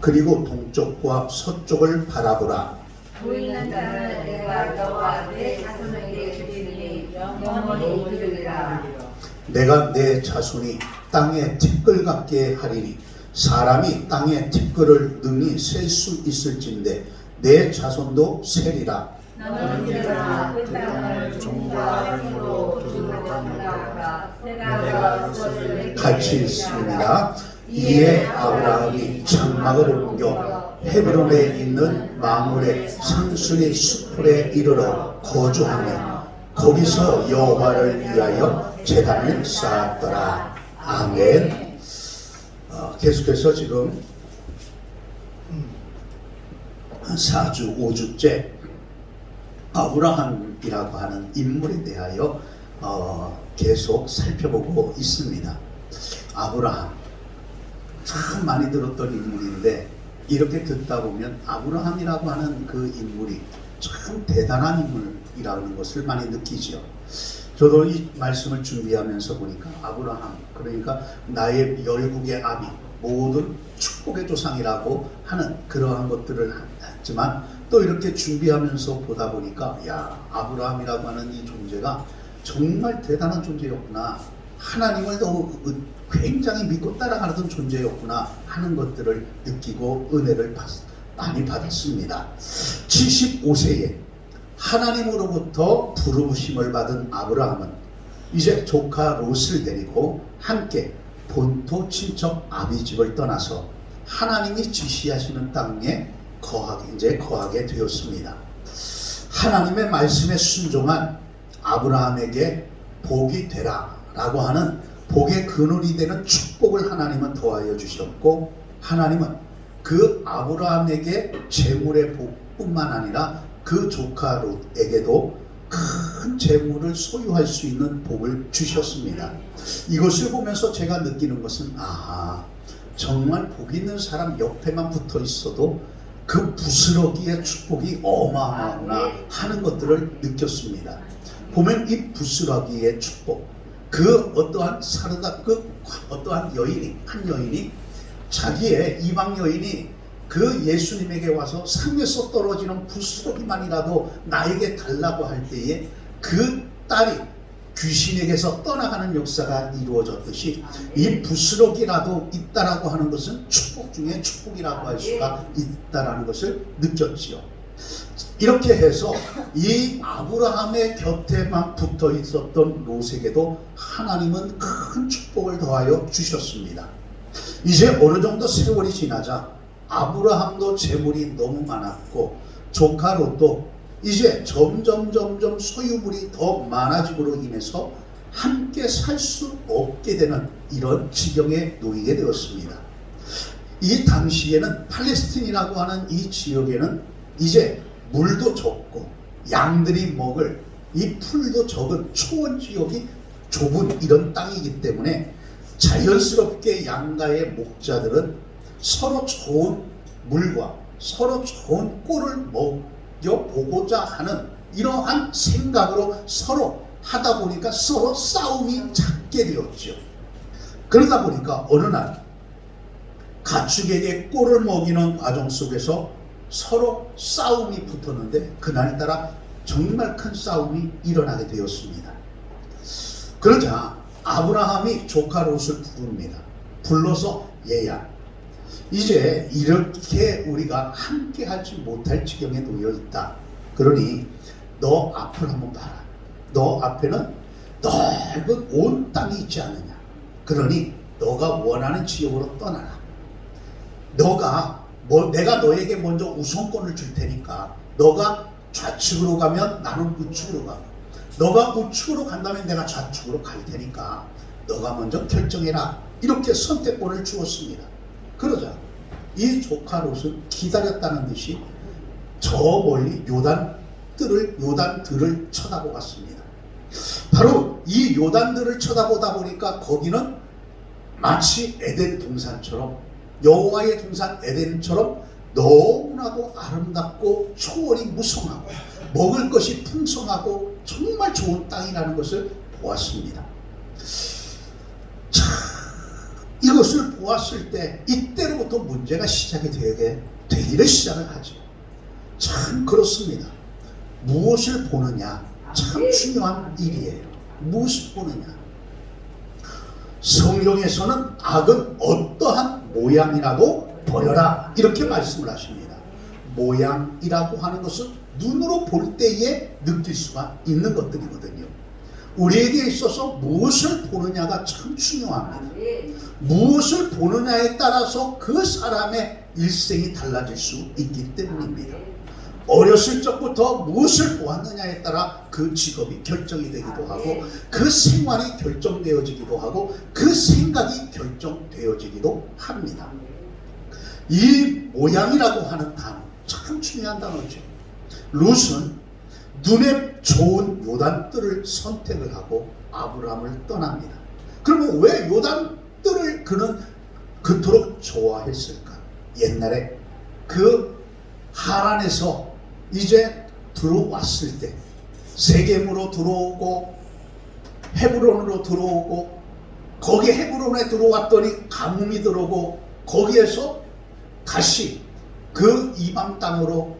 그리고 동쪽과 서쪽을 바라보라. 보이는 자는 내가 너와 내 자손에게 주리니 영원히 이르리라. 내가 내 자손이 땅에 티끌 같게 하리니 사람이 땅에 티끌을 능히 셀 수 있을진데 내 자손도 세리라. 너는 일어나 그 땅을 종과 행으로 두루하라. 내가 그것을 같이 있습니다. 이에 아브라함이 장막을 옮겨 헤브론에 있는 마물의 상수리 숲에 이르러 거주하며 거기서 여호와를 위하여 제단을 쌓았더라. 아멘. 계속해서 지금 4주 5주째 아브라함이라고 하는 인물에 대하여 계속 살펴보고 있습니다. 아브라함 참 많이 들었던 인물인데 이렇게 듣다 보면 아브라함이라고 하는 그 인물이 참 대단한 인물이라는 것을 많이 느끼죠. 저도 이 말씀을 준비하면서 보니까 아브라함, 그러니까 나의 열국의 아비, 모든 축복의 조상이라고 하는 그러한 것들을 했지만 또 이렇게 준비하면서 보다 보니까 야, 아브라함이라고 하는 이 존재가 정말 대단한 존재였구나, 하나님을 더욱 굉장히 믿고 따라가는 존재였구나 하는 것들을 느끼고 은혜를 많이 받았습니다. 75세에 하나님으로부터 부르심을 받은 아브라함은 이제 조카 롯을 데리고 함께 본토 친척 아비 집을 떠나서 하나님이 지시하시는 땅에 거하게 되었습니다. 하나님의 말씀에 순종한 아브라함에게 복이 되라 라고 하는 복의 근원이 되는 축복을 하나님은 더하여 주셨고, 하나님은 그 아브라함에게 재물의 복뿐만 아니라 그 조카 롯에게도 큰 재물을 소유할 수 있는 복을 주셨습니다. 이것을 보면서 제가 느끼는 것은 정말 복 있는 사람 옆에만 붙어 있어도 그 부스러기의 축복이 어마어마하구나 하는 것들을 느꼈습니다. 보면 이 부스러기의 축복, 그 어떠한 어떠한 한 여인이 자기의 이방 여인이 그 예수님에게 와서 상에서 떨어지는 부스러기만이라도 나에게 달라고 할 때에 그 딸이 귀신에게서 떠나가는 역사가 이루어졌듯이 이 부스러기라도 있다라고 하는 것은 축복 중에 축복이라고 할 수가 있다라는 것을 느꼈지요. 이렇게 해서 이 아브라함의 곁에만 붙어 있었던 롯에게도 하나님은 큰 축복을 더하여 주셨습니다. 이제 어느 정도 세월이 지나자 아브라함도 재물이 너무 많았고 조카 롯도 이제 점점 소유물이 더 많아짐으로 인해서 함께 살 수 없게 되는 이런 지경에 놓이게 되었습니다. 이 당시에는 팔레스틴이라고 하는 이 지역에는 이제 물도 적고 양들이 먹을 이 풀도 적은 초원 지역이 좁은 이런 땅이기 때문에 자연스럽게 양가의 목자들은 서로 좋은 물과 서로 좋은 꼴을 먹여보고자 하는 이러한 생각으로 서로 하다 보니까 서로 싸움이 잦게 되었죠. 그러다 보니까 어느 날 가축에게 꼴을 먹이는 과정 속에서 서로 싸움이 붙었는데 그날따라 정말 큰 싸움이 일어나게 되었습니다. 그러자 아브라함이 조카 롯을 부릅니다. 불러서 얘야, 이제 이렇게 우리가 함께 하지 못할 지경에 놓여 있다. 그러니 너 앞을 한번 봐라. 너 앞에는 넓은 온 땅이 있지 않느냐. 그러니 너가 원하는 지역으로 떠나라. 내가 너에게 먼저 우선권을 줄 테니까 너가 좌측으로 가면 나는 우측으로 가고, 너가 우측으로 간다면 내가 좌측으로 갈 테니까 너가 먼저 결정해라. 이렇게 선택권을 주었습니다. 그러자 이 조카 롯은 기다렸다는 듯이 저 멀리 요단들을 쳐다보았습니다. 바로 이 요단들을 쳐다보다 보니까 거기는 마치 에덴 동산처럼, 여호와의 동산 에덴처럼 너무나도 아름답고 초원이 무성하고 먹을 것이 풍성하고 정말 좋은 땅이라는 것을 보았습니다. 자, 이것을 보았을 때 이때로부터 문제가 시작이 되기를 시작을 하죠. 참 그렇습니다. 무엇을 보느냐 참 중요한 일이에요. 무엇을 보느냐. 성경에서는 악은 어떠한 모양이라도 버려라 이렇게 말씀을 하십니다. 모양이라고 하는 것은 눈으로 볼 때에 느낄 수가 있는 것들이거든요. 우리에게 있어서 무엇을 보느냐가 참 중요합니다. 무엇을 보느냐에 따라서 그 사람의 일생이 달라질 수 있기 때문입니다. 어렸을 적부터 무엇을 보았느냐에 따라 그 직업이 결정이 되기도 하고 그 생활이 결정되어지기도 하고 그 생각이 결정되어지기도 합니다. 이 모양이라고 하는 단어 참 중요한 단어죠. 룻은 눈에 좋은 요단뜰을 선택을 하고 아브라함을 떠납니다. 그러면 왜 요단뜰을 그는 그토록 좋아했을까? 옛날에 그 하란에서 이제 들어왔을 때 세겜으로 들어오고 헤브론으로 들어오고 거기 헤브론에 들어왔더니 가뭄이 들어오고 거기에서 다시 그 이방 땅으로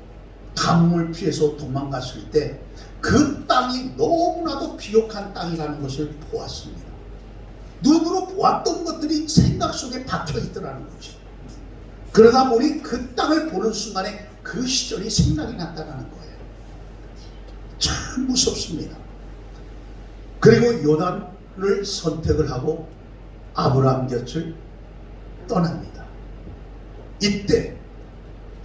가뭄을 피해서 도망갔을 때 그 땅이 너무나도 비옥한 땅이라는 것을 보았습니다. 눈으로 보았던 것들이 생각 속에 박혀 있더라는 거죠. 그러다 보니 그 땅을 보는 순간에 그 시절이 생각이 났다는 거예요. 참 무섭습니다. 그리고 요단을 선택을 하고 아브라함 곁을 떠납니다. 이때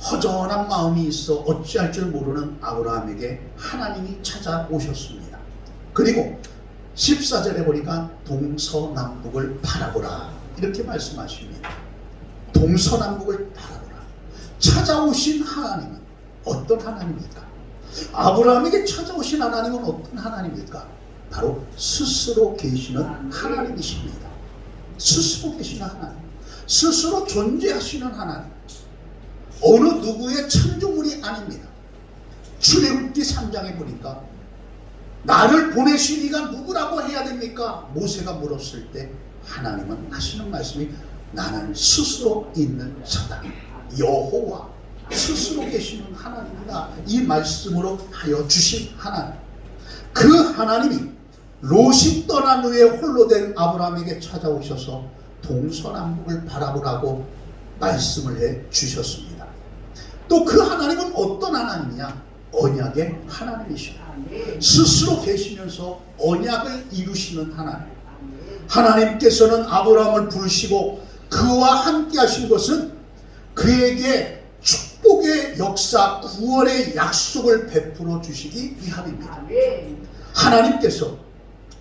허전한 마음이 있어 어찌할 줄 모르는 아브라함에게 하나님이 찾아오셨습니다. 그리고 14절에 보니까 동서남북을 바라보라 이렇게 말씀하십니다. 동서남북을 바라보라. 찾아오신 하나님은 어떤 하나님입니까? 아브라함에게 찾아오신 하나님은 어떤 하나님입니까? 바로 스스로 계시는 하나님이십니다. 스스로 계시는 하나님, 스스로 존재하시는 하나님, 어느 누구의 창조물이 아닙니다. 출애굽기 3장에 보니까 나를 보내신 이가 누구라고 해야 됩니까? 모세가 물었을 때 하나님은 하시는 말씀이 나는 스스로 있는 자다. 여호와 스스로 계시는 하나님이다. 이 말씀으로 하여 주신 하나님. 그 하나님이 롯이 떠난 후에 홀로 된 아브라함에게 찾아오셔서 동서남북을 바라보라고 말씀을 해 주셨습니다. 또 그 하나님은 어떤 하나님이냐? 언약의 하나님이십니다. 스스로 계시면서 언약을 이루시는 하나님. 하나님께서는 아브라함을 부르시고 그와 함께 하신 것은 그에게 축복의 역사, 구원의 약속을 베풀어 주시기 위함입니다. 하나님께서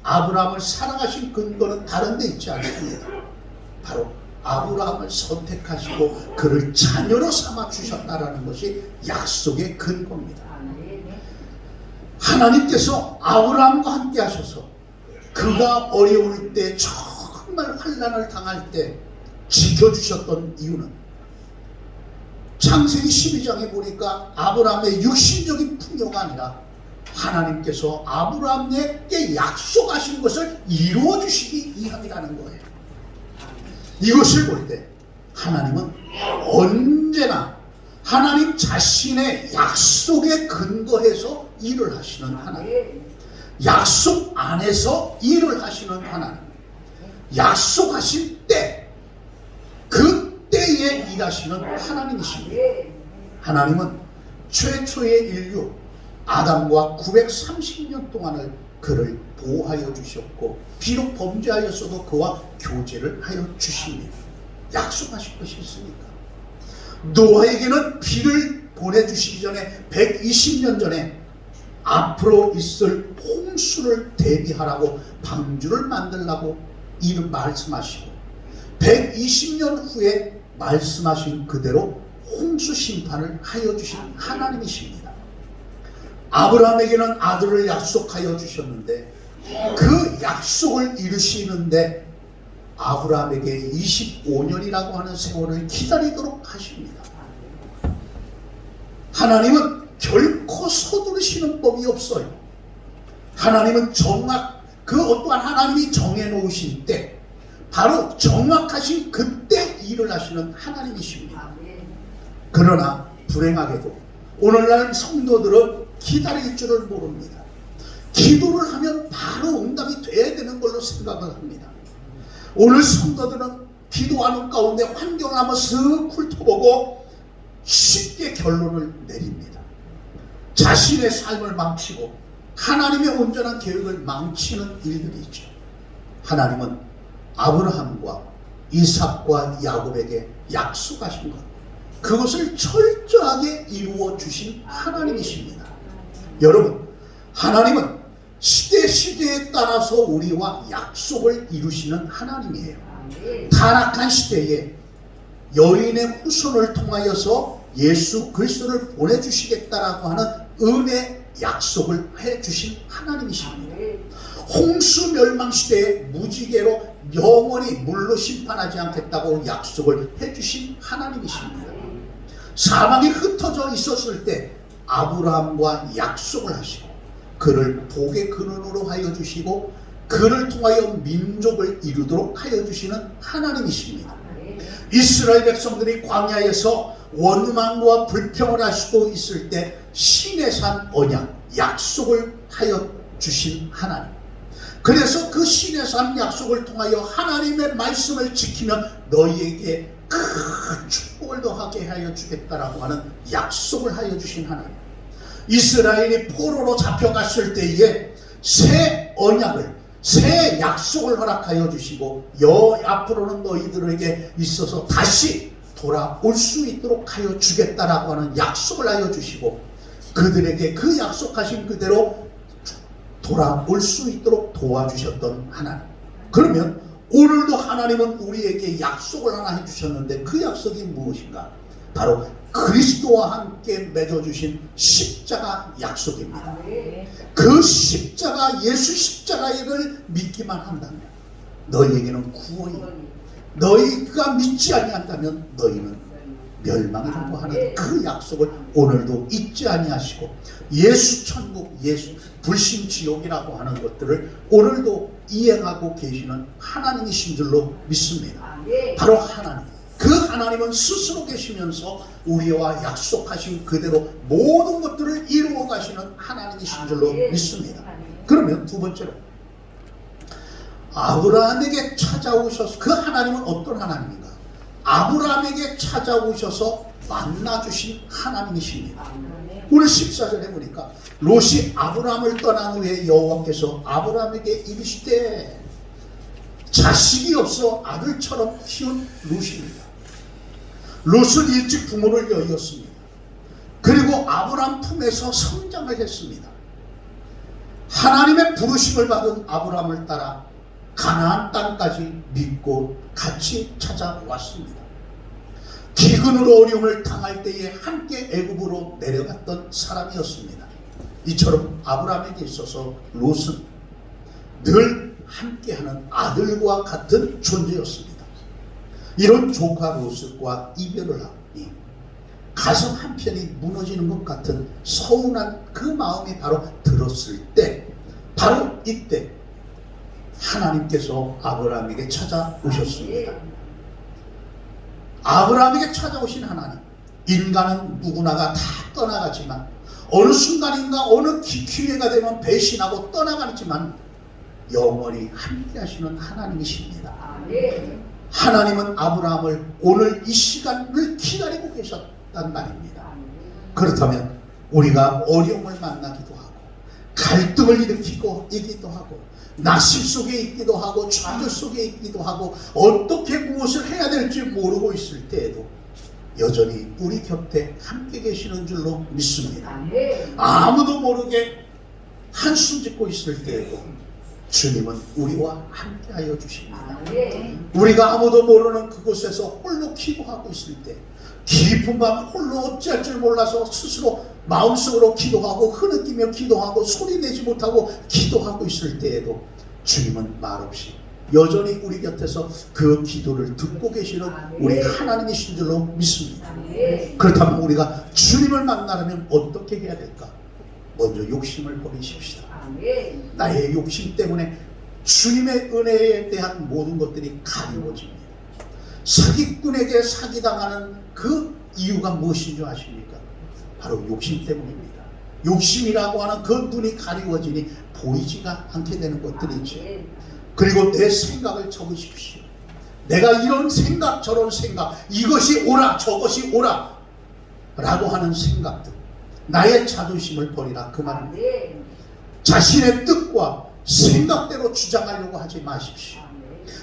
아브라함을 사랑하신 근거는 다른 데 있지 않습니다. 바로 아브라함을 선택하시고 그를 자녀로 삼아 주셨다라는 것이 약속의 근거입니다. 하나님께서 아브라함과 함께 하셔서 그가 어려울 때 정말 환난을 당할 때 지켜주셨던 이유는 창세기 12장에 보니까 아브라함의 육신적인 풍요가 아니라 하나님께서 아브라함에게 약속하신 것을 이루어 주시기 위함이라는 거예요. 이것을 볼 때 하나님은 언제나 하나님 자신의 약속에 근거해서 일을 하시는 하나님, 약속 안에서 일을 하시는 하나님, 약속하신 때 그 때에 일하시는 하나님이십니다. 하나님은 최초의 인류 아담과 930년 동안을 그를 보호하여 주셨고 비록 범죄하였어도 그와 교제를 하여 주십니다. 약속하신 것이 있으니까. 노아에게는 비를 보내주시기 전에 120년 전에 앞으로 있을 홍수를 대비하라고 방주를 만들라고 이를 말씀하시고 120년 후에 말씀하신 그대로 홍수 심판을 하여 주신 하나님이십니다. 아브라함에게는 아들을 약속하여 주셨는데 그 약속을 이루시는데 아브라함에게 25년이라고 하는 세월을 기다리도록 하십니다. 하나님은 결코 서두르시는 법이 없어요. 하나님은 그 어떠한 하나님이 정해놓으신 때 바로 정확하신 그때 일을 하시는 하나님이십니다. 그러나 불행하게도 오늘날 성도들은 기다릴 줄을 모릅니다. 기도를 하면 바로 응답이 돼야 되는 걸로 생각을 합니다. 오늘 성도들은 기도하는 가운데 환경을 한번 쓱 훑어보고 쉽게 결론을 내립니다. 자신의 삶을 망치고 하나님의 온전한 계획을 망치는 일들이 있죠. 하나님은 아브라함과 이삭과 야곱에게 약속하신 것, 그것을 철저하게 이루어 주신 하나님이십니다. 여러분, 하나님은 시대에 따라서 우리와 약속을 이루시는 하나님이에요. 타락한 시대에 여인의 후손을 통하여서 예수 그리스도를 보내주시겠다라고 하는 은혜 약속을 해주신 하나님이십니다. 홍수 멸망 시대에 무지개로 영원히 물로 심판하지 않겠다고 약속을 해주신 하나님이십니다. 사망이 흩어져 있었을 때 아브라함과 약속을 하시고 그를 복의 근원으로 하여 주시고 그를 통하여 민족을 이루도록 하여 주시는 하나님이십니다. 이스라엘 백성들이 광야에서 원망과 불평을 하시고 있을 때 시내산 언약 약속을 하여 주신 하나님, 그래서 그 시내산 약속을 통하여 하나님의 말씀을 지키면 너희에게 큰 축복을 더하게 하여 주겠다라고 하는 약속을 하여 주신 하나님, 이스라엘이 포로로 잡혀갔을 때에 새 언약을, 새 약속을 허락하여 주시고 앞으로는 너희들에게 있어서 다시 돌아올 수 있도록 하여 주겠다라고 하는 약속을 하여 주시고 그들에게 그 약속하신 그대로 돌아올 수 있도록 도와주셨던 하나님. 그러면 오늘도 하나님은 우리에게 약속을 하나 해주셨는데 그 약속이 무엇인가? 바로 그리스도와 함께 맺어주신 십자가 약속입니다. 그 십자가, 예수 십자가를 믿기만 한다면 너희에게는 구원이, 너희가 믿지 아니한다면 너희는 멸망이라고 하는 그 약속을 오늘도 잊지 아니하시고 예수 천국, 예수 불신 지옥이라고 하는 것들을 오늘도 이행하고 계시는 하나님이신 줄로 믿습니다. 바로 하나님, 그 하나님은 스스로 계시면서 우리와 약속하신 그대로 모든 것들을 이루어 가시는 하나님이신 줄로 믿습니다. 그러면 두 번째로 아브라함에게 찾아오셔서, 그 하나님은 어떤 하나님인가? 아브라함에게 찾아오셔서 만나주신 하나님이십니다. 오늘 14절에 보니까 롯이 아브라함을 떠난 후에 여호와께서 아브라함에게 이르시되, 자식이 없어 아들처럼 키운 롯입니다. 롯은 일찍 부모를 여의었습니다. 그리고 아브라함 품에서 성장을 했습니다. 하나님의 부르심을 받은 아브라함을 따라 가나안 땅까지 믿고 같이 찾아왔습니다. 기근으로 어려움을 당할 때에 함께 애굽으로 내려갔던 사람이었습니다. 이처럼 아브라함에게 있어서 롯은 늘 함께하는 아들과 같은 존재였습니다. 이런 조카 롯과 이별을 하니 가슴 한편이 무너지는 것 같은 서운한 그 마음이 바로 들었을 때, 바로 이때 하나님께서 아브라함에게 찾아오셨습니다. 아브라함에게 찾아오신 하나님, 인간은 누구나가 다 떠나가지만 어느 순간인가 어느 기회가 되면 배신하고 떠나가지만 영원히 함께 하시는 하나님이십니다. 하나님은 아브라함을 오늘 이 시간을 기다리고 계셨단 말입니다. 그렇다면 우리가 어려움을 만나기도 하고 갈등을 일으키기도 하고 낙심 속에 있기도 하고 좌절 속에 있기도 하고 어떻게 무엇을 해야 될지 모르고 있을 때에도 여전히 우리 곁에 함께 계시는 줄로 믿습니다. 아무도 모르게 한숨 짓고 있을 때에도 주님은 우리와 함께 하여 주십니다. 우리가 아무도 모르는 그곳에서 홀로 기도하고 있을 때, 깊은 밤 홀로 어찌할 줄 몰라서 스스로 마음속으로 기도하고 흐느끼며 기도하고 소리내지 못하고 기도하고 있을 때에도 주님은 말없이 여전히 우리 곁에서 그 기도를 듣고 계시는 우리 하나님이신 줄로 믿습니다. 그렇다면 우리가 주님을 만나려면 어떻게 해야 될까? 먼저 욕심을 버리십시다. 나의 욕심 때문에 주님의 은혜에 대한 모든 것들이 가리워집니다. 사기꾼에게 사기당하는 그 이유가 무엇인 줄 아십니까? 바로 욕심 때문입니다. 욕심이라고 하는 그 눈이 가리워지니 보이지가 않게 되는 것들이죠. 그리고 내 생각을 적으십시오. 내가 이런 생각 저런 생각, 이것이 옳아 저것이 옳아 라고 하는 생각들, 나의 자존심을 버리라 그 말입니다. 자신의 뜻과 생각대로 주장하려고 하지 마십시오.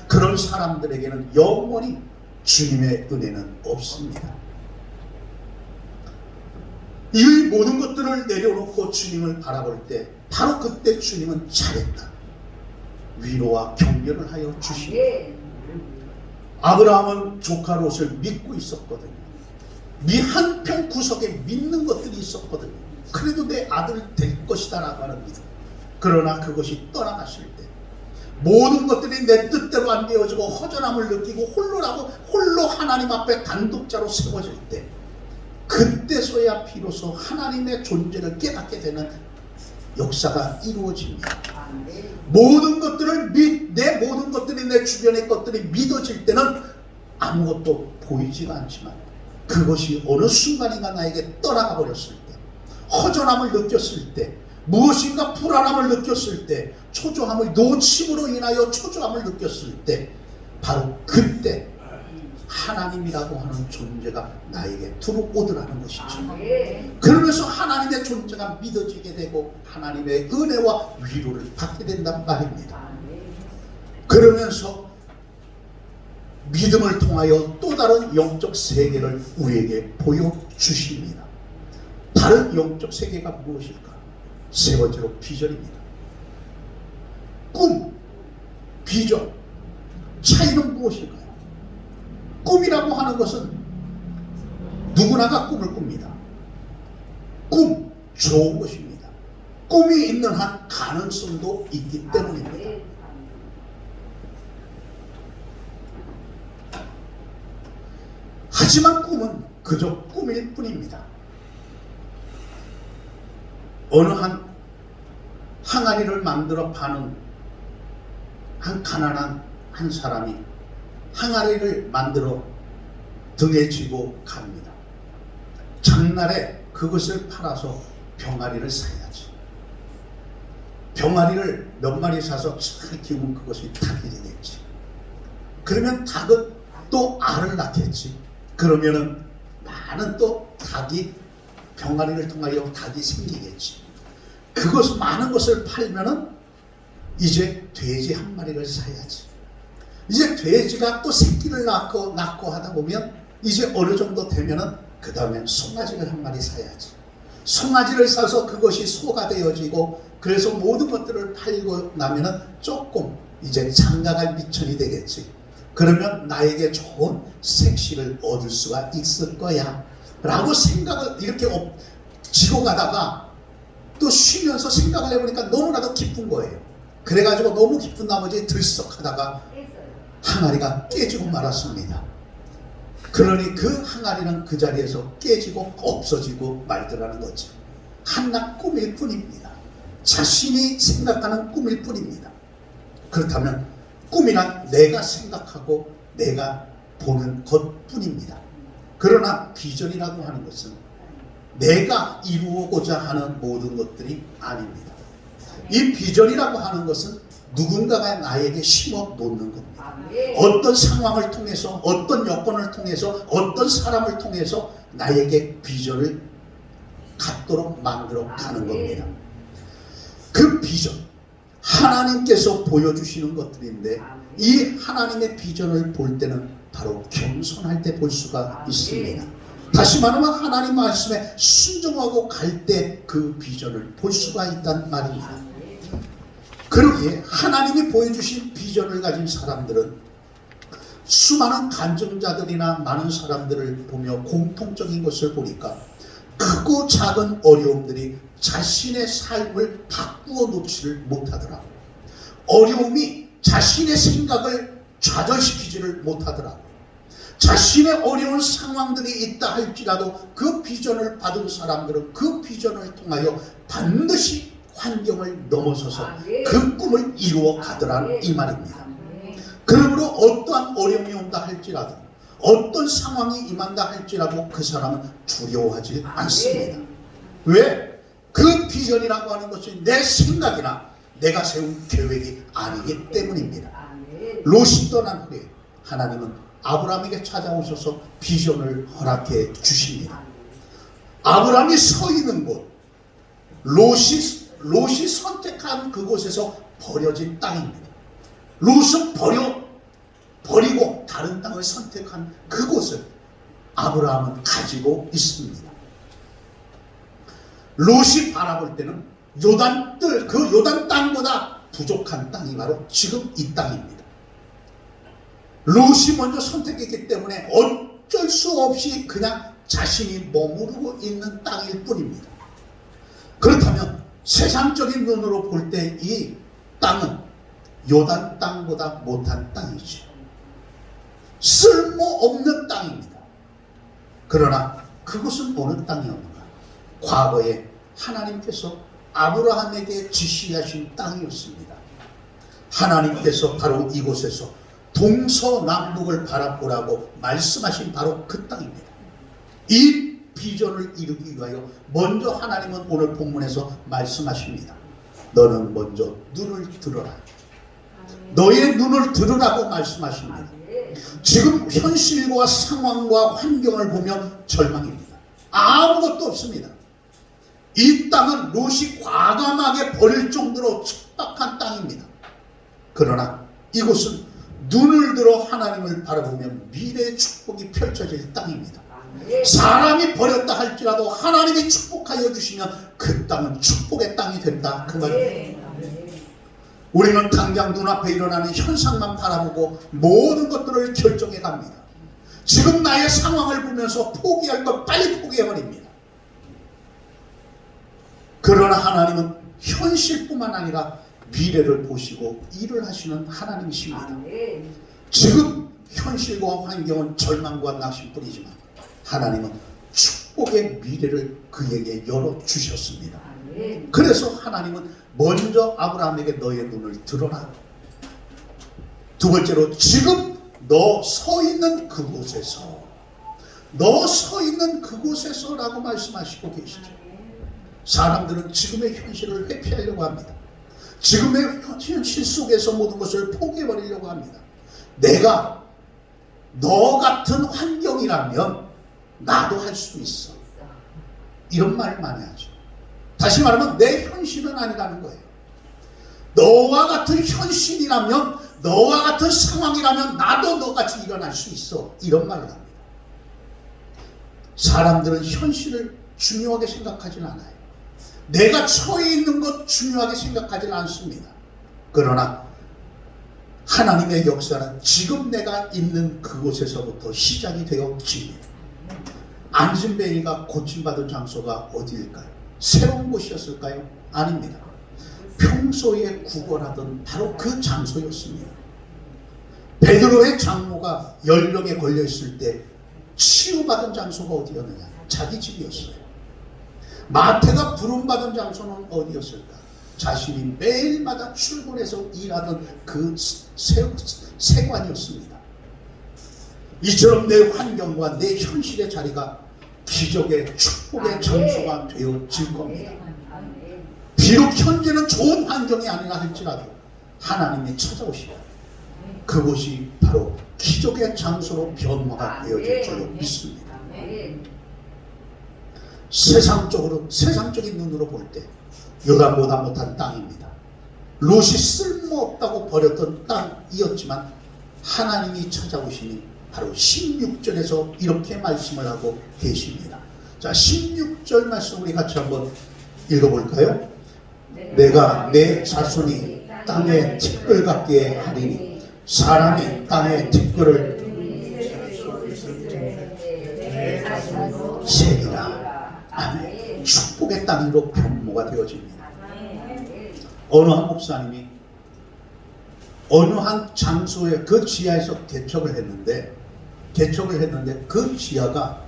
그런 사람들에게는 영원히 주님의 은혜는 없습니다. 이 모든 것들을 내려놓고 주님을 바라볼 때 바로 그때 주님은 잘했다, 위로와 격려를 하여 주십니다. 아브라함은 조카 롯을 믿고 있었거든요. 한평 구석에 믿는 것들이 있었거든요. 그래도 내 아들 될 것이다 라고 하는 믿음. 그러나 그것이 떠나갔을 때 모든 것들이 내 뜻대로 안 되어지고 허전함을 느끼고 홀로 하나님 앞에 단독자로 세워질 때, 그때서야 비로소 하나님의 존재를 깨닫게 되는 역사가 이루어집니다. 모든 것들을 내 모든 것들이 내 주변의 것들이 믿어질 때는 아무것도 보이지가 않지만 그것이 어느 순간인가 나에게 떠나가 버렸을 때, 허전함을 느꼈을 때, 무엇인가 불안함을 느꼈을 때, 초조함을 놓침으로 인하여 초조함을 느꼈을 때, 바로 그때 하나님이라고 하는 존재가 나에게 들어오더라는 것이죠. 그러면서 하나님의 존재가 믿어지게 되고 하나님의 은혜와 위로를 받게 된단 말입니다. 그러면서 믿음을 통하여 또 다른 영적 세계를 우리에게 보여주십니다. 다른 영적 세계가 무엇일까? 세 번째로 비전입니다. 꿈, 비전, 차이는 무엇일까요? 꿈이라고 하는 것은 누구나가 꿈을 꿉니다. 꿈, 좋은 것입니다. 꿈이 있는 한 가능성도 있기 때문입니다. 하지만 꿈은 그저 꿈일 뿐입니다. 어느 한 항아리를 만들어 파는 한 가난한 한 사람이 항아리를 만들어 등에 지고 갑니다. 장날에 그것을 팔아서 병아리를 사야지. 병아리를 몇 마리 사서 잘 키우면 그것이 닭이 되겠지. 그러면 닭은 또 알을 낳겠지. 그러면은 많은 또 닭이, 병아리를 통하여 닭이 생기겠지. 그것 많은 것을 팔면은 이제 돼지 한 마리를 사야지. 이제 돼지가 또 새끼를 낳고 하다 보면 이제 어느 정도 되면은 그 다음엔 송아지를 한 마리 사야지. 송아지를 사서 그것이 소가 되어지고, 그래서 모든 것들을 팔고 나면은 조금 이제 장가갈 미천이 되겠지. 그러면 나에게 좋은 색시를 얻을 수가 있을 거야 라고 생각을 이렇게 지고 가다가 또 쉬면서 생각을 해보니까 너무나도 기쁜 거예요. 그래가지고 너무 기쁜 나머지 들썩하다가 항아리가 깨지고 말았습니다. 그러니 그 항아리는 그 자리에서 깨지고 없어지고 말더라는 거죠. 한낱 꿈일 뿐입니다. 자신이 생각하는 꿈일 뿐입니다. 그렇다면 꿈이란 내가 생각하고 내가 보는 것뿐입니다. 그러나 비전이라고 하는 것은 내가 이루고자 하는 모든 것들이 아닙니다. 이 비전이라고 하는 것은 누군가가 나에게 심어 놓는 겁니다. 어떤 상황을 통해서, 어떤 여건을 통해서, 어떤 사람을 통해서 나에게 비전을 갖도록 만들어 가는 겁니다. 그 비전, 하나님께서 보여주시는 것들인데, 이 하나님의 비전을 볼 때는 바로 겸손할 때 볼 수가 있습니다. 다시 말하면 하나님 말씀에 순종하고 갈 때 그 비전을 볼 수가 있단 말입니다. 그러기에 하나님이 보여주신 비전을 가진 사람들은 수많은 간증자들이나 많은 사람들을 보며 공통적인 것을 보니까 크고 작은 어려움들이 자신의 삶을 바꾸어 놓지를 못하더라. 어려움이 자신의 생각을 좌절시키지를 못하더라. 자신의 어려운 상황들이 있다 할지라도 그 비전을 받은 사람들은 그 비전을 통하여 반드시 환경을 넘어서서 아멘. 그 꿈을 이루어 가더라는 이 말입니다. 아멘. 그러므로 어떠한 어려움이 온다 할지라도 어떤 상황이 임한다 할지라도 그 사람은 두려워하지 않습니다. 왜? 그 비전이라고 하는 것이 내 생각이나 내가 세운 계획이 아니기 때문입니다. 아멘. 롯이 떠난 후에 하나님은 아브라함에게 찾아오셔서 비전을 허락해 주십니다. 아브라함이 서 있는 곳, 롯이 선택한 그곳에서 버려진 땅입니다. 롯은 버리고 다른 땅을 선택한 그곳을 아브라함은 가지고 있습니다. 롯이 바라볼 때는 그 요단 땅보다 부족한 땅이 바로 지금 이 땅입니다. 롯이 먼저 선택했기 때문에 어쩔 수 없이 그냥 자신이 머무르고 있는 땅일 뿐입니다. 그렇다면 세상적인 눈으로 볼 때 이 땅은 요단 땅보다 못한 땅이죠. 쓸모없는 땅입니다. 그러나 그것은 어느 땅이었는가? 과거에 하나님께서 아브라함에게 지시하신 땅이었습니다. 하나님께서 바로 이곳에서 동서남북을 바라보라고 말씀하신 바로 그 땅입니다. 이 비전을 이루기 위하여 먼저 하나님은 오늘 본문에서 말씀하십니다. 너는 먼저 눈을 들어라. 너의 눈을 들으라고 말씀하십니다. 지금 현실과 상황과 환경을 보면 절망입니다. 아무것도 없습니다. 이 땅은 롯이 과감하게 버릴 정도로 척박한 땅입니다. 그러나 이곳은 눈을 들어 하나님을 바라보면 미래의 축복이 펼쳐질 땅입니다. 사람이 버렸다 할지라도 하나님이 축복하여 주시면 그 땅은 축복의 땅이 된다 그 말입니다. 우리는 당장 눈앞에 일어나는 현상만 바라보고 모든 것들을 결정해 갑니다. 지금 나의 상황을 보면서 포기할 것 빨리 포기해버립니다. 그러나 하나님은 현실뿐만 아니라 미래를 보시고 일을 하시는 하나님이십니다. 지금 현실과 환경은 절망과 낙심뿐이지만 하나님은 축복의 미래를 그에게 열어주셨습니다. 그래서 하나님은 먼저 아브라함에게 너의 눈을 들어라. 두 번째로 지금 너 서 있는 그곳에서라고 말씀하시고 계시죠. 사람들은 지금의 현실을 회피하려고 합니다. 지금의 현실 속에서 모든 것을 포기해버리려고 합니다. 내가 너 같은 환경이라면 나도 할 수 있어. 이런 말 많이 하죠. 다시 말하면 내 현실은 아니라는 거예요. 너와 같은 현실이라면, 너와 같은 상황이라면 나도 너같이 일어날 수 있어. 이런 말을 합니다. 사람들은 현실을 중요하게 생각하지는 않아요. 내가 처해 있는 것 중요하게 생각하지는 않습니다. 그러나 하나님의 역사는 지금 내가 있는 그곳에서부터 시작이 되어집니다. 안진뱅이가 고침받은 장소가 어디일까요? 새로운 곳이었을까요? 아닙니다. 평소에 구걸하던 바로 그 장소였습니다. 베드로의 장모가 열병에 걸려있을 때 치유받은 장소가 어디였느냐? 자기 집이었어요. 마태가 부름받은 장소는 어디였을까? 자신이 매일마다 출근해서 일하던 그 세관이었습니다. 이처럼 내 환경과 내 현실의 자리가 기적의 축복의 장소가 되어질 겁니다. 비록 현재는 좋은 환경이 아니라 할지라도 하나님이 찾아오시면 그곳이 바로 기적의 장소로 변화가 되어질 줄로 믿습니다. 세상적인 눈으로 볼 때 요단보다 못한 땅입니다. 롯이 쓸모없다고 버렸던 땅이었지만 하나님이 찾아오시니 바로 16절에서 이렇게 말씀을 하고 계십니다. 자, 16절 말씀 우리 같이 한번 읽어볼까요? 내가 내 자손이 땅의 티끌 같게 하리니 사람이 땅의 티끌을 세리라. 아멘. 축복의 땅으로 변모가 되어집니다. 어느 한 목사님이 어느 한 장소에 그 지하에서 개척을 했는데 그 지하가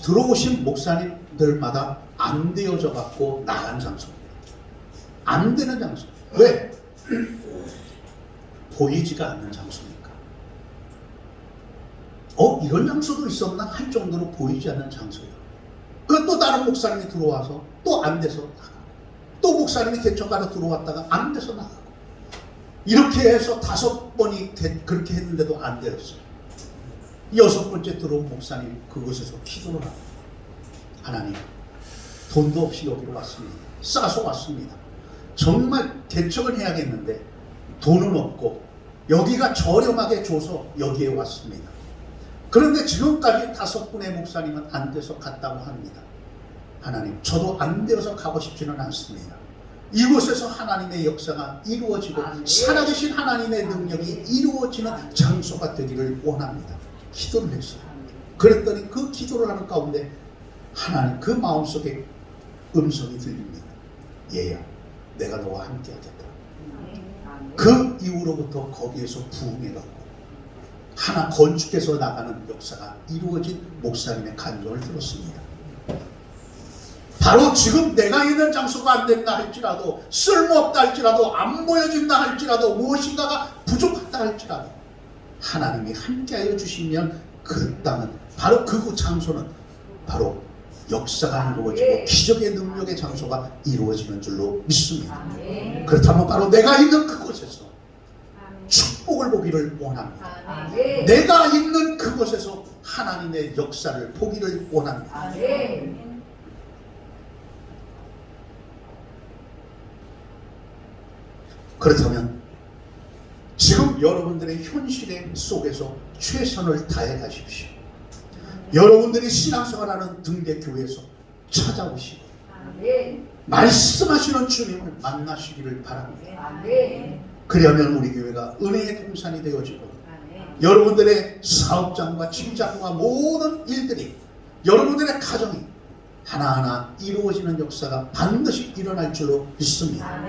들어오신 목사님들마다 안 되어져 갖고 나간 장소입니다. 안 되는 장소. 왜? 보이지가 않는 장소니까. 이런 장소도 있었나 할 정도로 보이지 않는 장소예요. 또 다른 목사님이 들어와서 또 안 돼서 나가고, 또 목사님이 개척하러 들어왔다가 안 돼서 나가고, 이렇게 해서 5번이 그렇게 했는데도 안 되었어요. 6번째 들어온 목사님 그곳에서 기도를 하고, 하나님, 돈도 없이 여기로 왔습니다. 싸서 왔습니다. 정말 개척을 해야겠는데 돈은 없고 여기가 저렴하게 줘서 여기에 왔습니다. 그런데 지금까지 5분의 목사님은 안 돼서 갔다고 합니다. 하나님, 저도 안 되어서 가고 싶지는 않습니다. 이곳에서 하나님의 역사가 이루어지고 살아계신 하나님의 능력이 이루어지는 장소가 되기를 원합니다. 기도를 했어요. 그랬더니 그 기도를 하는 가운데 하나님 그 마음속에 음성이 들립니다. 얘야, 내가 너와 함께 하겠다. 그 이후로부터 거기에서 부흥해갖고 하나 건축해서 나가는 역사가 이루어진 목사님의 간증을 들었습니다. 바로 지금 내가 있는 장소가 안 된다 할지라도, 쓸모없다 할지라도, 안 보여진다 할지라도, 무엇인가가 부족하다 할지라도 하나님이 함께하여 주시면 그 땅은, 바로 그 장소는 바로 역사가 이루어지고 기적의 능력의 장소가 이루어지는 줄로 믿습니다. 그렇다면 바로 내가 있는 그곳에서 축복을 보기를 원합니다. 내가 있는 그곳에서 하나님의 역사를 보기를 원합니다. 그렇다면 지금 여러분들의 현실의 속에서 최선을 다해 가십시오. 여러분들이 신앙생활하는 등대교회에서 찾아오시고 말씀하시는 주님을 만나시기를 바랍니다. 그러면 우리 교회가 은혜의 동산이 되어지고 여러분들의 사업장과 직장과 모든 일들이, 여러분들의 가정이 하나하나 이루어지는 역사가 반드시 일어날 줄로 믿습니다.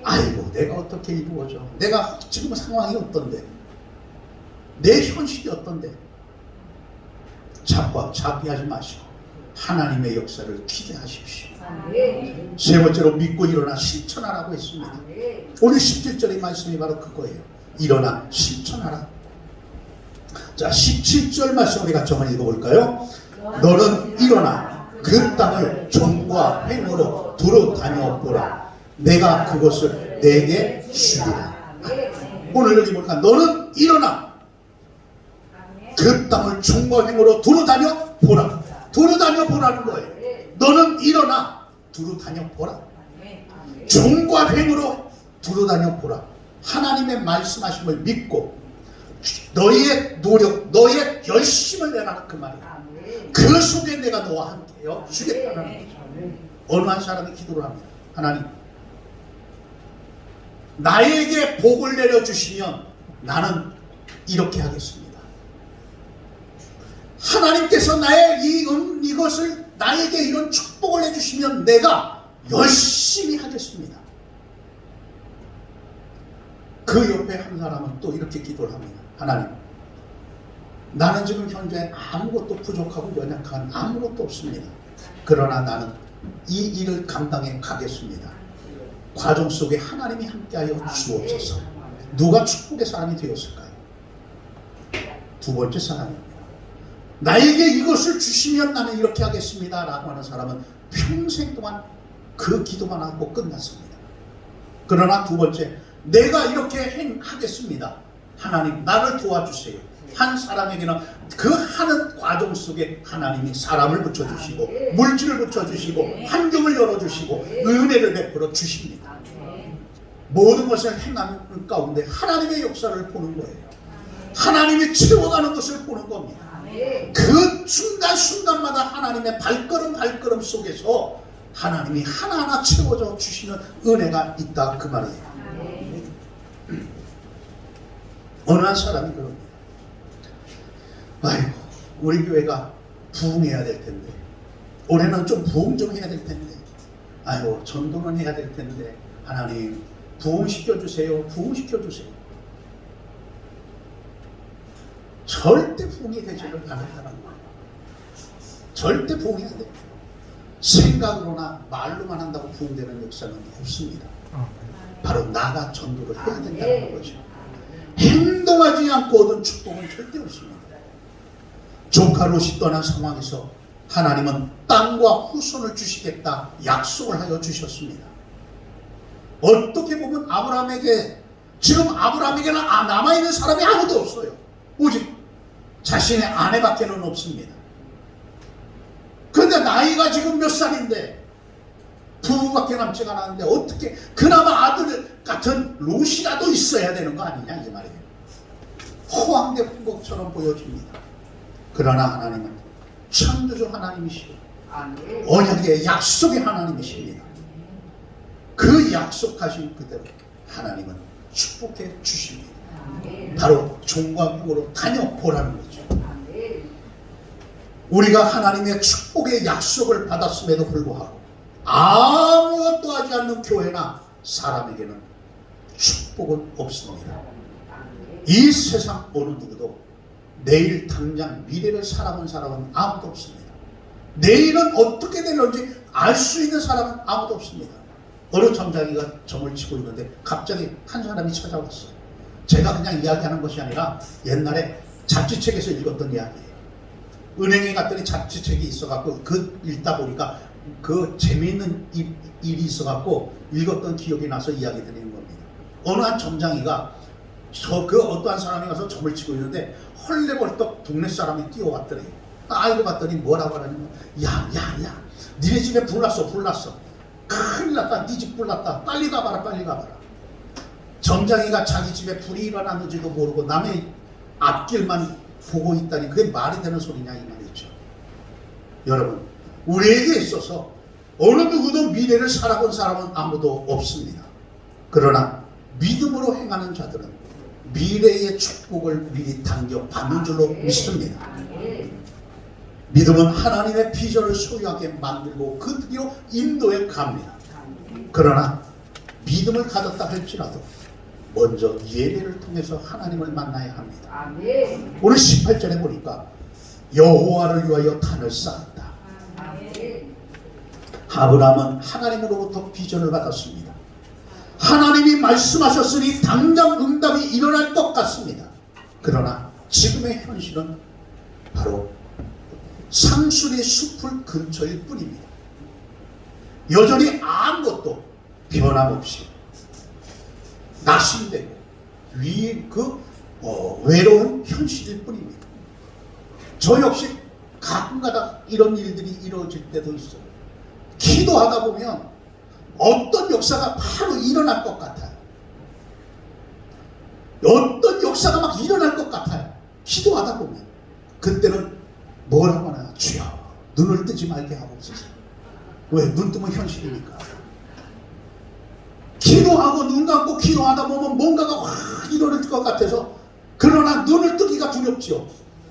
아이고, 내가 어떻게 이루어져? 내가 지금 상황이 어떤데? 내 현실이 어떤데? 자비하지 마시고 하나님의 역사를 기대하십시오. 세 번째로 믿고 일어나 실천하라고 했습니다. 오늘 17절의 말씀이 바로 그거예요. 일어나 실천하라. 자, 17절 말씀 우리 같이 한번 읽어볼까요? 너는 일어나 그 땅을 종과 횡으로 두루 다녀보라. 내가 그것을 내게 주리라. 오늘 여기 보니까 너는 일어나 그 땅을 종과 횡으로 두루 다녀보라. 두루 다녀보라는 거예요. 너는 일어나 두루 다녀보라. 종과 횡으로 두루 다녀보라. 하나님의 말씀하심을 믿고 너희의 노력, 너희의 열심을 내라, 그 말이야. 그 속에 내가 너와 함께요 주겠다는 거죠. 어느 한 사람이 기도를 합니다. 하나님, 나에게 복을 내려주시면 나는 이렇게 하겠습니다. 하나님께서 나의 이것을, 나에게 이런 축복을 해주시면 내가 열심히 하겠습니다. 그 옆에 한 사람은 또 이렇게 기도를 합니다. 하나님, 나는 지금 현재 아무것도 부족하고 연약한 아무것도 없습니다. 그러나 나는 이 일을 감당해 가겠습니다. 과정 속에 하나님이 함께하여 주옵소서. 누가 축복의 사람이 되었을까요? 두 번째 사람입니다. 나에게 이것을 주시면 나는 이렇게 하겠습니다 라고 하는 사람은 평생 동안 그 기도만 하고 끝났습니다. 그러나 두 번째, 내가 이렇게 하겠습니다. 하나님, 나를 도와주세요. 한 사람에게는 그 하는 과정 속에 하나님이 사람을 붙여주시고 물질을 붙여주시고 환경을 열어주시고 은혜를 베풀어 주십니다. 모든 것을 행하는 가운데 하나님의 역사를 보는 거예요. 하나님이 채워가는 것을 보는 겁니다. 그 순간순간마다 하나님의 발걸음 속에서 하나님이 하나하나 채워져 주시는 은혜가 있다, 그 말이에요. 어느 한 사람이 그럽니다. 아이고, 우리 교회가 부흥해야 될 텐데, 올해는 좀 부흥 좀 해야 될 텐데, 아이고, 전도는 해야 될 텐데, 하나님 부흥시켜주세요. 부흥시켜주세요. 절대 부흥이 되지를 않는다는 거예요. 절대 부흥해야 돼요. 생각으로나 말로만 한다고 부흥되는 역사는 없습니다. 바로 나가 전도를 해야 된다는 거죠. 행동하지 않고 얻은 축복은 절대 없습니다. 조카 롯이 떠난 상황에서 하나님은 땅과 후손을 주시겠다 약속을 하여 주셨습니다. 어떻게 보면 아브라함에게 지금 아브라함에게는 남아있는 사람이 아무도 없어요. 오직 자신의 아내밖에는 없습니다. 그런데 나이가 지금 몇 살인데 부부밖에 남지가 않았는데 어떻게 그나마 아들 같은 롯이라도 있어야 되는 거 아니냐 이 말이에요. 허황된 풍곡처럼 보여집니다. 그러나 하나님은 창조주 하나님이시고 언약의 약속의 하나님이십니다. 그 약속하신 그대로 하나님은 축복해 주십니다. 바로 종과 병으로 다녀보라는 거죠. 우리가 하나님의 축복의 약속을 받았음에도 불구하고 아무것도 하지 않는 교회나 사람에게는 축복은 없습니다. 이 세상 어느 누구도 내일 당장 미래를 살아본 사람은 아무도 없습니다. 내일은 어떻게 될런지 알 수 있는 사람은 아무도 없습니다. 어느 점장이가 점을 치고 있는데 갑자기 한 사람이 찾아왔어요. 제가 그냥 이야기하는 것이 아니라 옛날에 잡지책에서 읽었던 이야기예요. 은행에 갔더니 잡지책이 있어갖고 그 읽다 보니까 그 재미있는 일이 있어갖고 읽었던 기억이 나서 이야기 드리는 겁니다. 어느 한 점장이가 그 어떠한 사람이 가서 점을 치고 있는데 헐레벌떡 동네 사람이 뛰어왔더래요. 알고 봤더니 뭐라고 하냐면 야 니네 집에 불 났어. 큰일 났다. 네 집 불 났다. 빨리 가봐라. 점장이가 자기 집에 불이 일어났는지도 모르고 남의 앞길만 보고 있다니 그게 말이 되는 소리냐 이 말이죠. 여러분 우리에게 있어서 어느 누구도 미래를 살아본 사람은 아무도 없습니다. 그러나 믿음으로 행하는 자들은 미래의 축복을 미리 당겨 받는 줄로 믿습니다. 믿음은 하나님의 비전을 소유하게 만들고 그 뒤로 인도해 갑니다. 그러나 믿음을 가졌다 할지라도 먼저 예배를 통해서 하나님을 만나야 합니다. 오늘 18절에 보니까 여호와를 위하여 단을 쌓았다. 아브라함은 하나님으로부터 비전을 받았습니다. 하나님이 말씀하셨으니 당장 응답이 일어날 것 같습니다. 그러나 지금의 현실은 바로 상수리 숲을 근처일 뿐입니다. 여전히 아무것도 변함없이 낙심되고 외로운 현실일 뿐입니다. 저 역시 가끔가다 이런 일들이 이루어질 때도 있어요. 기도하다 보면 어떤 역사가 바로 일어날 것 같아요. 어떤 역사가 막 일어날 것 같아요. 기도하다 보면 그때는 뭐라고 하나 주여 눈을 뜨지 말게 하옵소서. 왜? 눈 뜨면 현실이니까. 기도하고 눈 감고 기도하다 보면 뭔가가 확 일어날 것 같아서 그러나 눈을 뜨기가 두렵지요.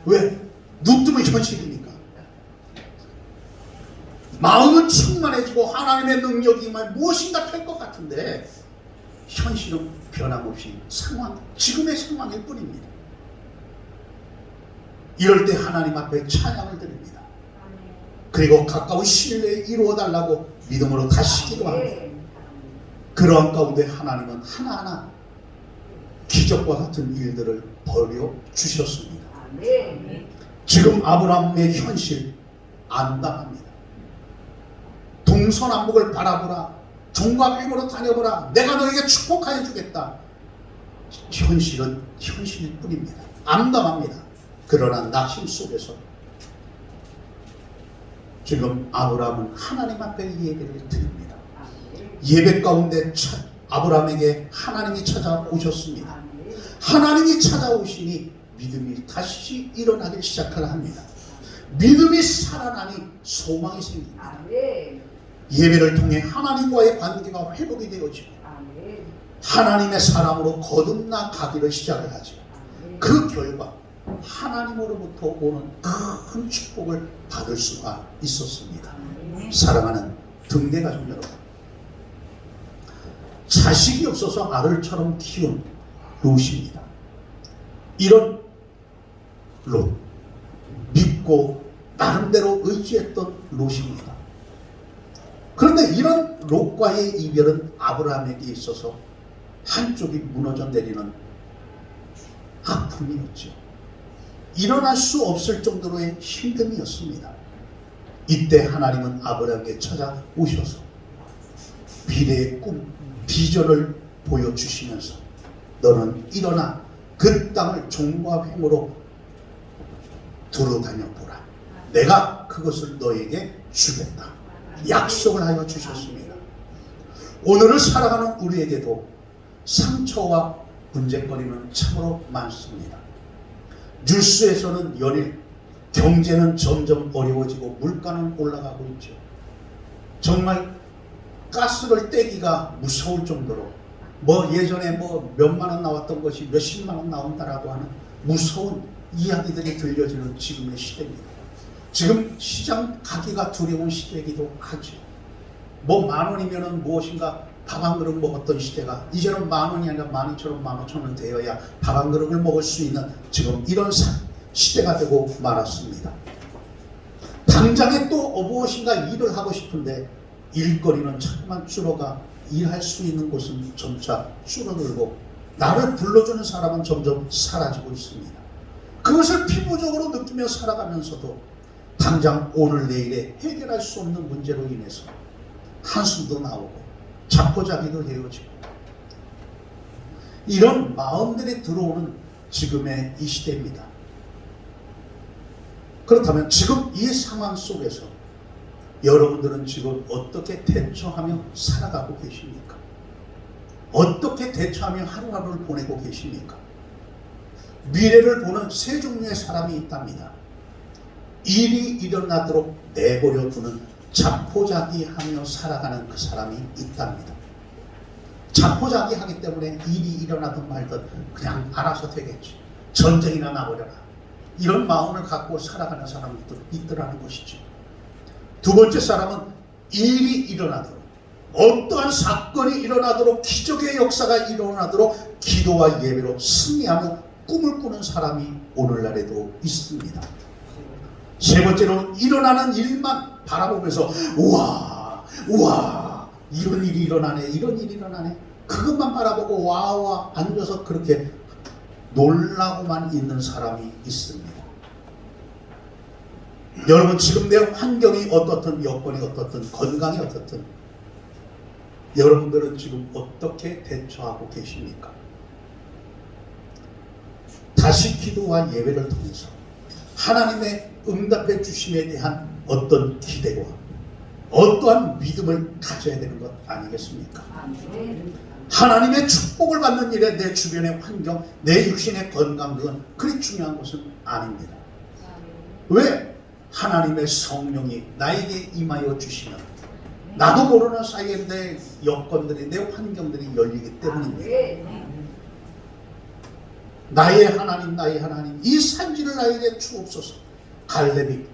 왜? 눈 뜨면 현실이니까. 마음은 충만해지고 하나님의 능력이 무엇인가 될 것 같은데 현실은 변함없이 지금의 상황일 뿐입니다. 이럴 때 하나님 앞에 찬양을 드립니다. 그리고 가까운 시일내에 이루어달라고 믿음으로 다시 기도합니다. 그러한 가운데 하나님은 하나하나 기적과 같은 일들을 벌여 주셨습니다. 지금 아브라함의 현실 안당합니다. 동서남북을 바라보라. 종과 횡으로 다녀보라. 내가 너에게 축복하여 주겠다. 현실은 현실일 뿐입니다. 암담합니다. 그러나 낙심 속에서 지금 아브라함은 하나님 앞에 예배를 드립니다. 예배 가운데 아브라함에게 하나님이 찾아오셨습니다. 하나님이 찾아오시니 믿음이 다시 일어나기 시작하려 합니다. 믿음이 살아나니 소망이 생깁니다. 예배를 통해 하나님과의 관계가 회복이 되어지고 하나님의 사람으로 거듭나 가기를 시작을 하죠. 그 결과 하나님으로부터 오는 큰 축복을 받을 수가 있었습니다. 사랑하는 등대가족 여러분, 자식이 없어서 아들처럼 키운 롯입니다. 이런 롯, 믿고 나름대로 의지했던 롯입니다. 그런데 이런 롯과의 이별은 아브라함에게 있어서 한쪽이 무너져 내리는 아픔이었죠. 일어날 수 없을 정도로의 힘듦이었습니다. 이때 하나님은 아브라함에게 찾아오셔서 미래의 꿈, 비전을 보여주시면서 너는 일어나 그 땅을 종과 횡으로 두루 다녀보라. 내가 그것을 너에게 주겠다. 약속을 하여 주셨습니다. 오늘을 살아가는 우리에게도 상처와 문제거리는 참으로 많습니다. 뉴스에서는 연일 경제는 점점 어려워지고 물가는 올라가고 있죠. 정말 가스를 떼기가 무서울 정도로 예전에 몇만 원 나왔던 것이 몇십만 원 나온다라고 하는 무서운 이야기들이 들려지는 지금의 시대입니다. 지금 시장 가기가 두려운 시대이기도 하죠. 만 원이면은 무엇인가 밥 한 그릇 먹었던 시대가 이제는 만 원이 아니라 12,000원, 15,000원 되어야 밥 한 그릇을 먹을 수 있는 지금 이런 시대가 되고 말았습니다. 당장에 또 무엇인가 일을 하고 싶은데 일거리는 자꾸만 줄어가 일할 수 있는 곳은 점차 줄어들고 나를 불러주는 사람은 점점 사라지고 있습니다. 그것을 피부적으로 느끼며 살아가면서도 당장 오늘 내일에 해결할 수 없는 문제로 인해서 한숨도 나오고 자포자기도 헤어지고 이런 마음들이 들어오는 지금의 이 시대입니다. 그렇다면 지금 이 상황 속에서 여러분들은 지금 어떻게 대처하며 살아가고 계십니까? 어떻게 대처하며 하루하루를 보내고 계십니까? 미래를 보는 세 종류의 사람이 있답니다. 일이 일어나도록 내버려 두는 자포자기하며 살아가는 그 사람이 있답니다. 자포자기하기 때문에 일이 일어나든 말든 그냥 알아서 되겠지. 전쟁이나 나버려라. 이런 마음을 갖고 살아가는 사람들도 있더라는 것이죠. 두 번째 사람은 일이 일어나도록 어떠한 사건이 일어나도록 기적의 역사가 일어나도록 기도와 예배로 승리하며 꿈을 꾸는 사람이 오늘날에도 있습니다. 세 번째로는 일어나는 일만 바라보면서 우와 이런 일이 일어나네 이런 일이 일어나네 그것만 바라보고 와와 앉아서 그렇게 놀라고만 있는 사람이 있습니다. 여러분 지금 내 환경이 어떻든 여건이 어떻든 건강이 어떻든 여러분들은 지금 어떻게 대처하고 계십니까? 다시 기도와 예배를 통해서 하나님의 응답해 주심에 대한 어떤 기대와 어떠한 믿음을 가져야 되는 것 아니겠습니까? 하나님의 축복을 받는 일에 내 주변의 환경, 내 육신의 건강 그건 그리 중요한 것은 아닙니다. 왜? 하나님의 성령이 나에게 임하여 주시면 나도 모르는 사이에 내 여건들이 내 환경들이 열리기 때문입니다. 나의 하나님 이 산지를 나에게 주옵소서. 갈렙이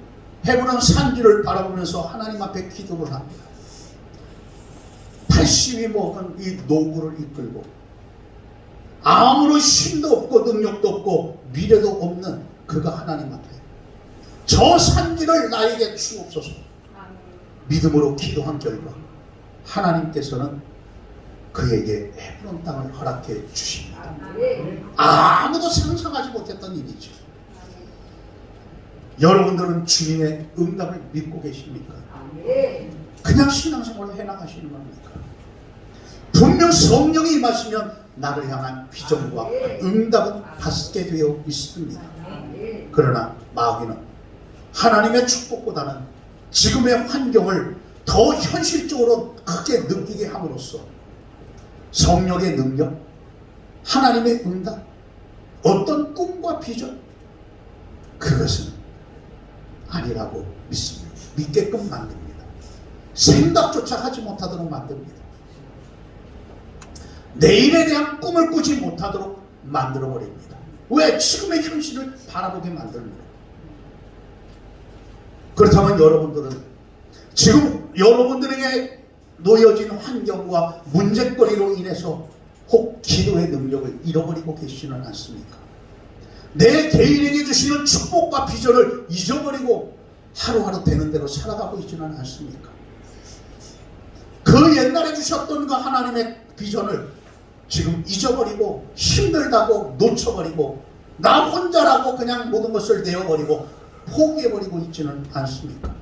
헤브론 산지를 바라보면서 하나님 앞에 기도를 합니다. 80이 먹은 이 노구를 이끌고 아무런 힘도 없고 능력도 없고 미래도 없는 그가 하나님 앞에 저 산지를 나에게 주옵소서. 믿음으로 기도한 결과 하나님께서는 그에게 헤브론 땅을 허락해 주십니다. 아무도 상상하지 못했던 일이죠. 여러분들은 주님의 응답을 믿고 계십니까? 그냥 신앙생활을 해나가시는 겁니까? 분명 성령이 임하시면 나를 향한 비전과 응답은 받게 되어 있습니다. 그러나 마귀는 하나님의 축복보다는 지금의 환경을 더 현실적으로 크게 느끼게 함으로써 성령의 능력, 하나님의 응답, 어떤 꿈과 비전 그것은 아니라고 믿습니다. 믿게끔 만듭니다. 생각조차 하지 못하도록 만듭니다. 내일에 대한 꿈을 꾸지 못하도록 만들어버립니다. 왜? 지금의 현실을 바라보게 만듭니다. 그렇다면 여러분들은 지금 여러분들에게 놓여진 환경과 문제거리로 인해서 혹 기도의 능력을 잃어버리고 계시지는 않습니까? 내 개인에게 주시는 축복과 비전을 잊어버리고 하루하루 되는 대로 살아가고 있지는 않습니까? 그 옛날에 주셨던 그 하나님의 비전을 지금 잊어버리고 힘들다고 놓쳐버리고 나 혼자라고 그냥 모든 것을 내어버리고 포기해버리고 있지는 않습니까?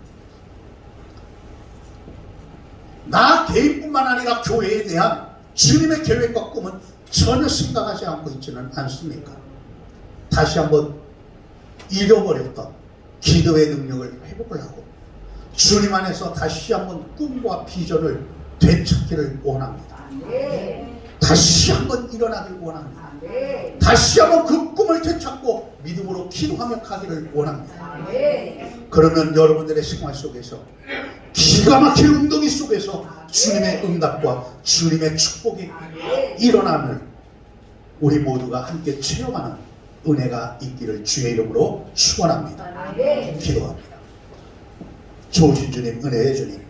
나 개인뿐만 아니라 교회에 대한 주님의 계획과 꿈은 전혀 생각하지 않고 있지는 않습니까? 다시 한번 잃어버렸던 기도의 능력을 회복을 하고 주님 안에서 다시 한번 꿈과 비전을 되찾기를 원합니다. 다시 한번 일어나길 원합니다. 다시 한번 그 꿈을 되찾고 믿음으로 기도하며 가기를 원합니다. 그러면 여러분들의 생활 속에서 기가 막힌 운동이 속에서 주님의 응답과 주님의 축복이 일어남을 우리 모두가 함께 체험하는 은혜가 있기를 주의 이름으로 축원합니다. 기도합니다. 좋으신 주님, 은혜의 주님,